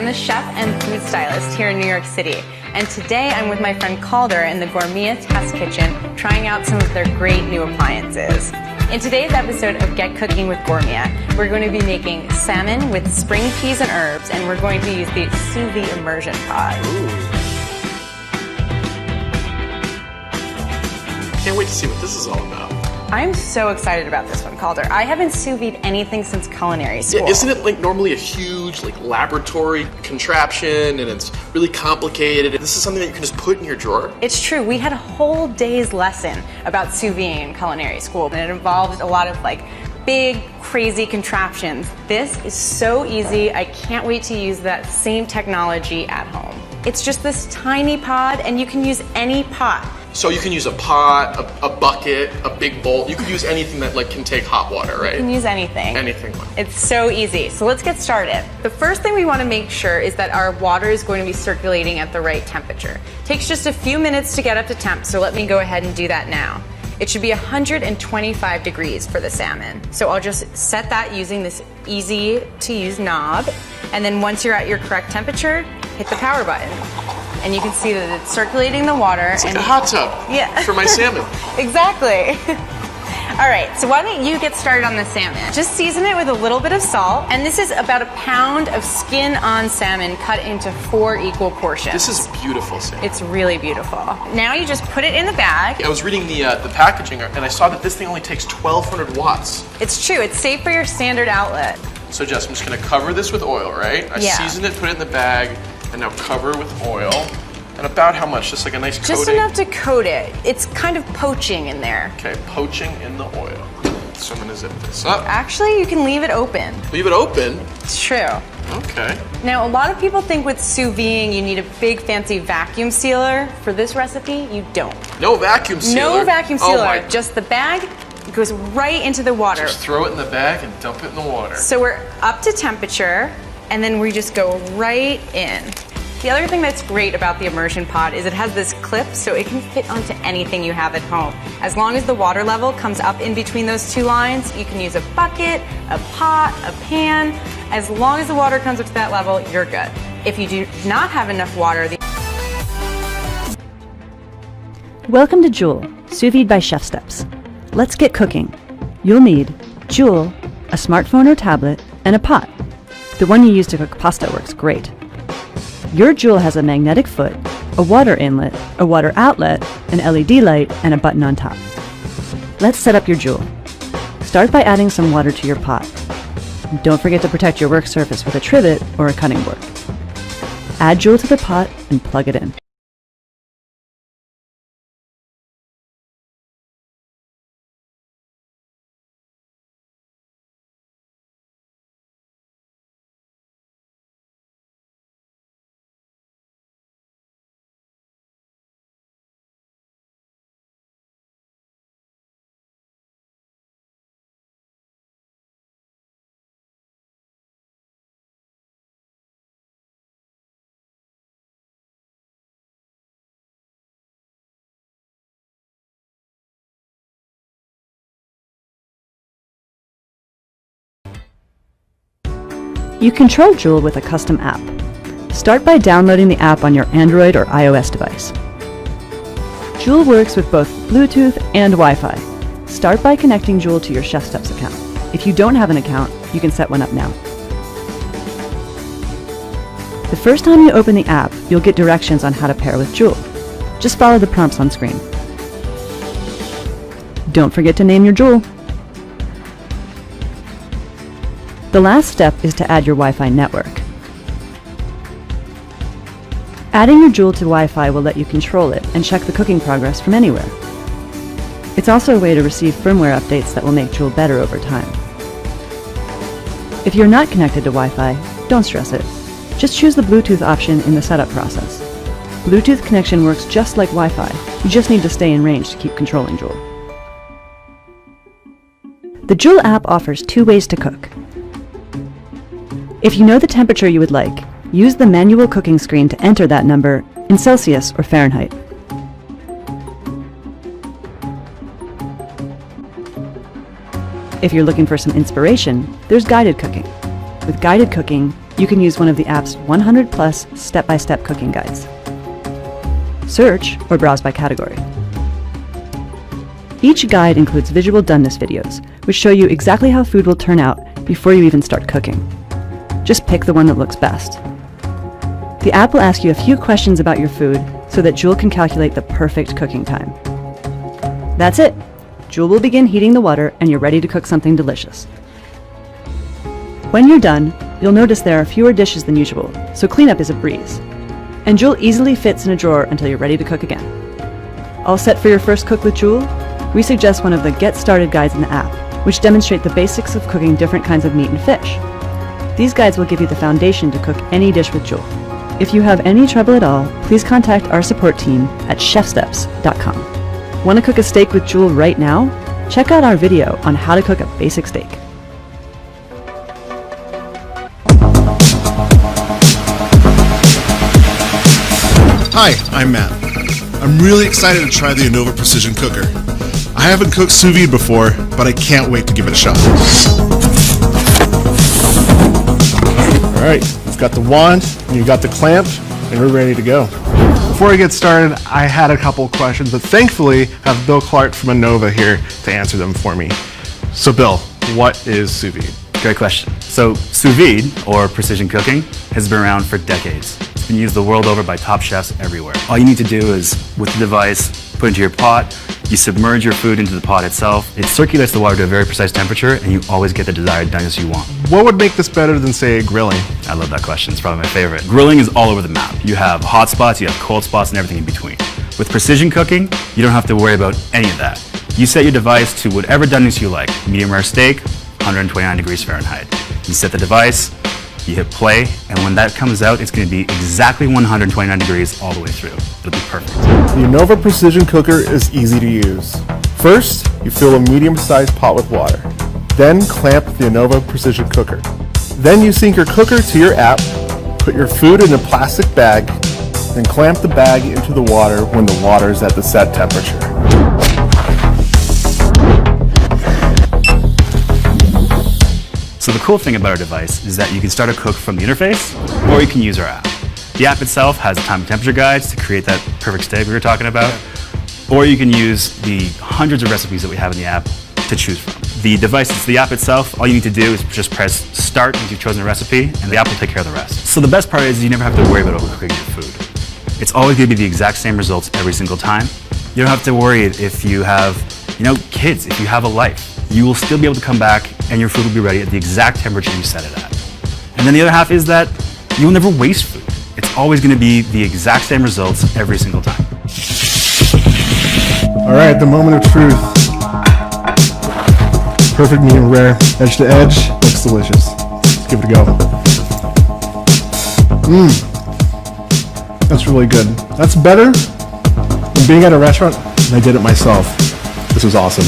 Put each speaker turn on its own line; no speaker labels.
a chef and food stylist here in New York City. And today I'm with my friend Calder in the Gourmia test kitchen trying out some of their great new appliances. In today's episode of Get Cooking with Gourmia, we're going to be making salmon with spring peas and herbs, and we're going to use the Sous Vide immersion pod.
Ooh. Can't wait to see what this is all about.
I'm so excited about this one, Calder. I haven't sous vide anything since culinary school.
Yeah, isn't it like normally a huge laboratory contraption and it's really complicated? This is something that you can just put in your drawer?
It's true. We had a whole day's lesson about sous videing in culinary school, and it involved a lot of big, crazy contraptions. This is so easy. I can't wait to use that same technology at home. It's just this tiny pod, and you can use any pot.
So you can use a pot, a bucket, a big bowl. You can use anything that can take hot water, right?
You can use anything.
Anything.
It's so easy. So let's get started. The first thing we want to make sure is that our water is going to be circulating at the right temperature. It takes just a few minutes to get up to temp, so let me go ahead and do that now. It should be 125 degrees for the salmon. So I'll just set that using this easy to use knob. And then once you're at your correct temperature, hit the power button. And you can see that it's circulating the water.
It's like a hot tub for my salmon.
Exactly. All right, so why don't you get started on the salmon? Just season it with a little bit of salt. And this is about a pound of skin-on salmon cut into 4 equal portions.
This is beautiful salmon.
It's really beautiful. Now you just put it in the bag.
I was reading the packaging and I saw that this thing only takes 1,200 watts.
It's true, it's safe for your standard outlet.
So Jess, I'm just gonna cover this with oil, right? I seasoned it, put it in the bag, and now cover with oil. And about how much? Just like a nice coating?
Just enough to coat it. It's kind of poaching in there.
Okay, poaching in the oil. So I'm gonna zip this up.
Actually, you can leave it open.
Leave it open?
It's true.
Okay.
Now, a lot of people think with sous videing you need a big fancy vacuum sealer. For this recipe, you don't.
No vacuum sealer?
No vacuum sealer.
Oh my.
Just the bag goes right into the water.
Just throw it in the bag and dump it in the water.
So we're up to temperature, and then we just go right in. The other thing that's great about the immersion pod is it has this clip so it can fit onto anything you have at home. As long as the water level comes up in between those 2 lines, you can use a bucket, a pot, a pan. As long as the water comes up to that level, you're good. If you do not have enough water,
Welcome to Joule, Sous Vide by ChefSteps. Let's get cooking. You'll need Joule, a smartphone or tablet, and a pot. The one you use to cook pasta works great. Your Joule has a magnetic foot, a water inlet, a water outlet, an LED light, and a button on top. Let's set up your Joule. Start by adding some water to your pot. Don't forget to protect your work surface with a trivet or a cutting board. Add Joule to the pot and plug it in. You control Joule with a custom app. Start by downloading the app on your Android or iOS device. Joule works with both Bluetooth and Wi-Fi. Start by connecting Joule to your ChefSteps account. If you don't have an account, you can set one up now. The first time you open the app, you'll get directions on how to pair with Joule. Just follow the prompts on screen. Don't forget to name your Joule. The last step is to add your Wi-Fi network. Adding your Joule to Wi-Fi will let you control it and check the cooking progress from anywhere. It's also a way to receive firmware updates that will make Joule better over time. If you're not connected to Wi-Fi, don't stress it. Just choose the Bluetooth option in the setup process. Bluetooth connection works just like Wi-Fi. You just need to stay in range to keep controlling Joule. The Joule app offers 2 ways to cook. If you know the temperature you would like, use the manual cooking screen to enter that number in Celsius or Fahrenheit. If you're looking for some inspiration, there's guided cooking. With guided cooking, you can use one of the app's 100 plus step-by-step cooking guides. Search or browse by category. Each guide includes visual doneness videos, which show you exactly how food will turn out before you even start cooking. Just pick the one that looks best. The app will ask you a few questions about your food so that Joule can calculate the perfect cooking time. That's it! Joule will begin heating the water and you're ready to cook something delicious. When you're done, you'll notice there are fewer dishes than usual, so cleanup is a breeze. And Joule easily fits in a drawer until you're ready to cook again. All set for your first cook with Joule? We suggest one of the Get Started guides in the app, which demonstrate the basics of cooking different kinds of meat and fish. These guides will give you the foundation to cook any dish with Joule. If you have any trouble at all, please contact our support team at ChefSteps.com. Want to cook a steak with Joule right now? Check out our video on how to cook a basic steak.
Hi, I'm Matt. I'm really excited to try the Anova Precision Cooker. I haven't cooked sous vide before, but I can't wait to give it a shot. All right, we've got the wand, and you've got the clamp, and we're ready to go. Before I get started, I had a couple questions, but thankfully I have Bill Clark from Anova here to answer them for me. So Bill, what is sous vide?
Great question. So sous vide, or precision cooking, has been around for decades. It's been used the world over by top chefs everywhere. All you need to do is, with the device, put it into your pot, you submerge your food into the pot itself, it circulates the water to a very precise temperature, and you always get the desired doneness you want.
What would make this better than, say, grilling?
I love that question, it's probably my favorite. Grilling is all over the map. You have hot spots, you have cold spots, and everything in between. With precision cooking, you don't have to worry about any of that. You set your device to whatever doneness you like. Medium rare steak, 129 degrees Fahrenheit. You set the device, you hit play, and when that comes out, it's going to be exactly 129 degrees all the way through. It'll be perfect.
The Anova Precision Cooker is easy to use. First, you fill a medium-sized pot with water. Then clamp the Anova Precision Cooker. Then you sync your cooker to your app, put your food in a plastic bag, then clamp the bag into the water when the water is at the set temperature.
So the cool thing about our device is that you can start a cook from the interface, or you can use our app. The app itself has time and temperature guides to create that perfect steak we were talking about, or you can use the hundreds of recipes that we have in the app to choose from. The device, it's the app itself, all you need to do is just press start once you've chosen a recipe, and the app will take care of the rest. So the best part is you never have to worry about overcooking your food. It's always going to be the exact same results every single time. You don't have to worry if you have, kids, if you have a life. You will still be able to come back and your food will be ready at the exact temperature you set it at. And then the other half is that you'll never waste food. It's always going to be the exact same results every single time.
All right, the moment of truth. Perfect medium rare, edge to edge, looks delicious. Let's give it a go. That's really good. That's better than being at a restaurant, and I did it myself. This was awesome.